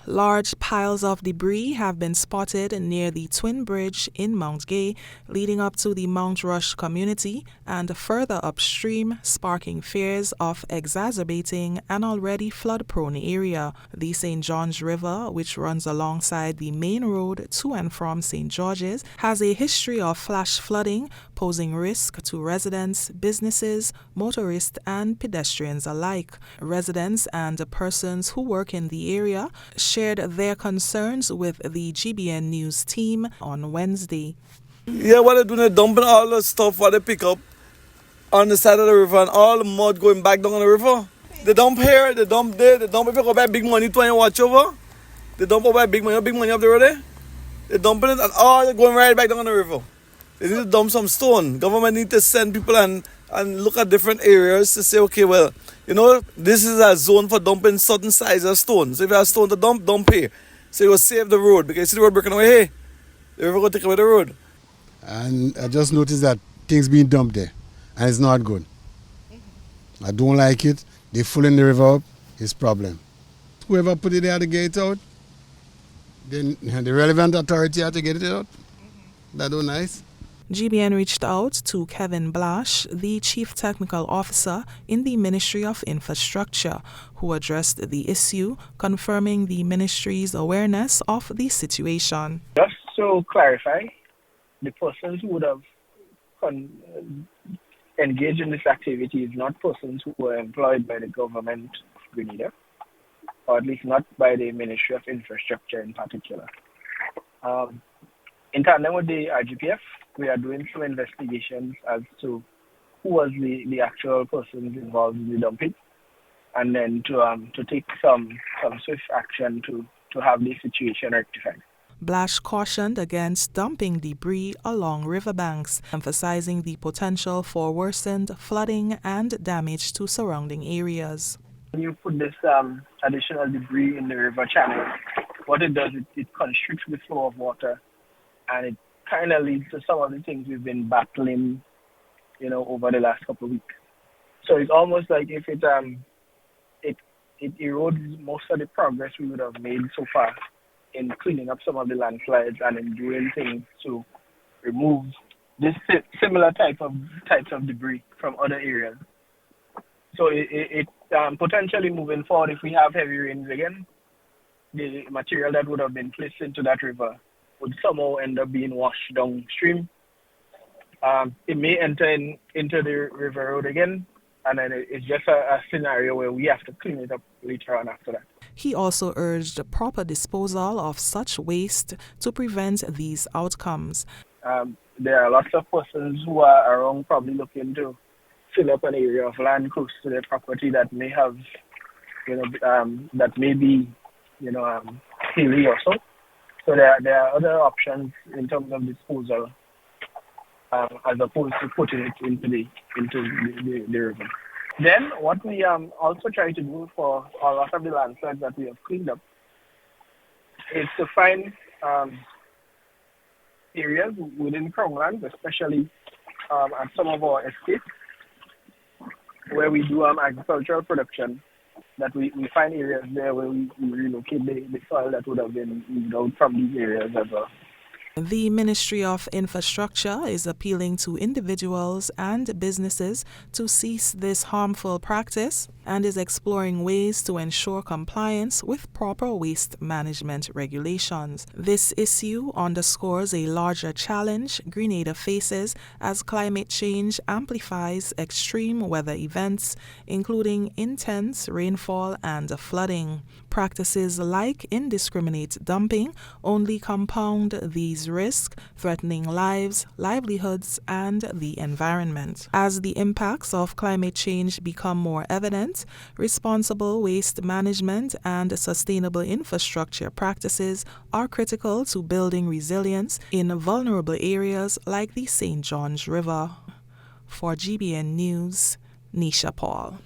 Large piles of debris have been spotted near the Twin Bridge in Mount Gay, leading up to the Mount Rush community and further upstream, sparking fears of exacerbating an already flood-prone area. The St. Johns River, which runs alongside the main road to and from St. George's, has a history of flash flooding, posing risk to residents, businesses, motorists, and pedestrians alike. Residents and persons who work in the area shared their concerns with the GBN News team on Wednesday. Yeah, what they're doing, they're dumping all the stuff what they pick up on the side of the river and all the mud going back down on the river. They dump here, they dump there, they dump if you go buy big money to and watch over. They dump over big money up the road there. They're dumping it and all they're going right back down on the river. They need to dump some stone. Government need to send people and look at different areas to say, okay, well, you know, this is a zone for dumping certain size of stones. So if you have stone to dump here. So you will save the road because you see the road breaking away, hey, the river will take away the road. And I just noticed that things being dumped there and it's not good. I don't like it. They filling the river up, it's a problem. Whoever put it there to get it out, then the relevant authority had to get it out. That was nice. GBN reached out to Kevin Blash, the Chief Technical Officer in the Ministry of Infrastructure, who addressed the issue, confirming the ministry's awareness of the situation. Just to clarify, the persons who would have engaged in this activity is not persons who were employed by the government of Grenada, or at least not by the Ministry of Infrastructure in particular. In tandem with the RGPF, we are doing some investigations as to who was the actual persons involved in the dumping, and then to take some swift action to have the situation rectified. Blash cautioned against dumping debris along riverbanks, emphasizing the potential for worsened flooding and damage to surrounding areas. When you put this additional debris in the river channel, what it does, it constricts the flow of water, and it kind of leads to some of the things we've been battling, over the last couple of weeks. So it's almost like if it erodes most of the progress we would have made so far in cleaning up some of the landslides and in doing things to remove this similar types of debris from other areas. So it potentially moving forward, if we have heavy rains again, the material that would have been placed into that river would somehow end up being washed downstream. It may enter into the river road again, and then it's just a scenario where we have to clean it up later on after that. He also urged proper disposal of such waste to prevent these outcomes. There are lots of persons who are around probably looking to fill up an area of land close to their property that may have, that may be, hilly or so. So there are other options in terms of disposal, as opposed to putting it into the river. Then what we also try to do for a lot of the landslides that we have cleaned up is to find areas within Crownlands, especially at some of our estates, where we do agricultural production, that we find areas there where we relocate the soil that would have been moved out from these areas as well. The Ministry of Infrastructure is appealing to individuals and businesses to cease this harmful practice and is exploring ways to ensure compliance with proper waste management regulations. This issue underscores a larger challenge Grenada faces as climate change amplifies extreme weather events, including intense rainfall and flooding. Practices like indiscriminate dumping only compound these risks, threatening lives, livelihoods, and the environment. As the impacts of climate change become more evident, responsible waste management and sustainable infrastructure practices are critical to building resilience in vulnerable areas like the St. Johns River. For GBN News, Nisha Paul.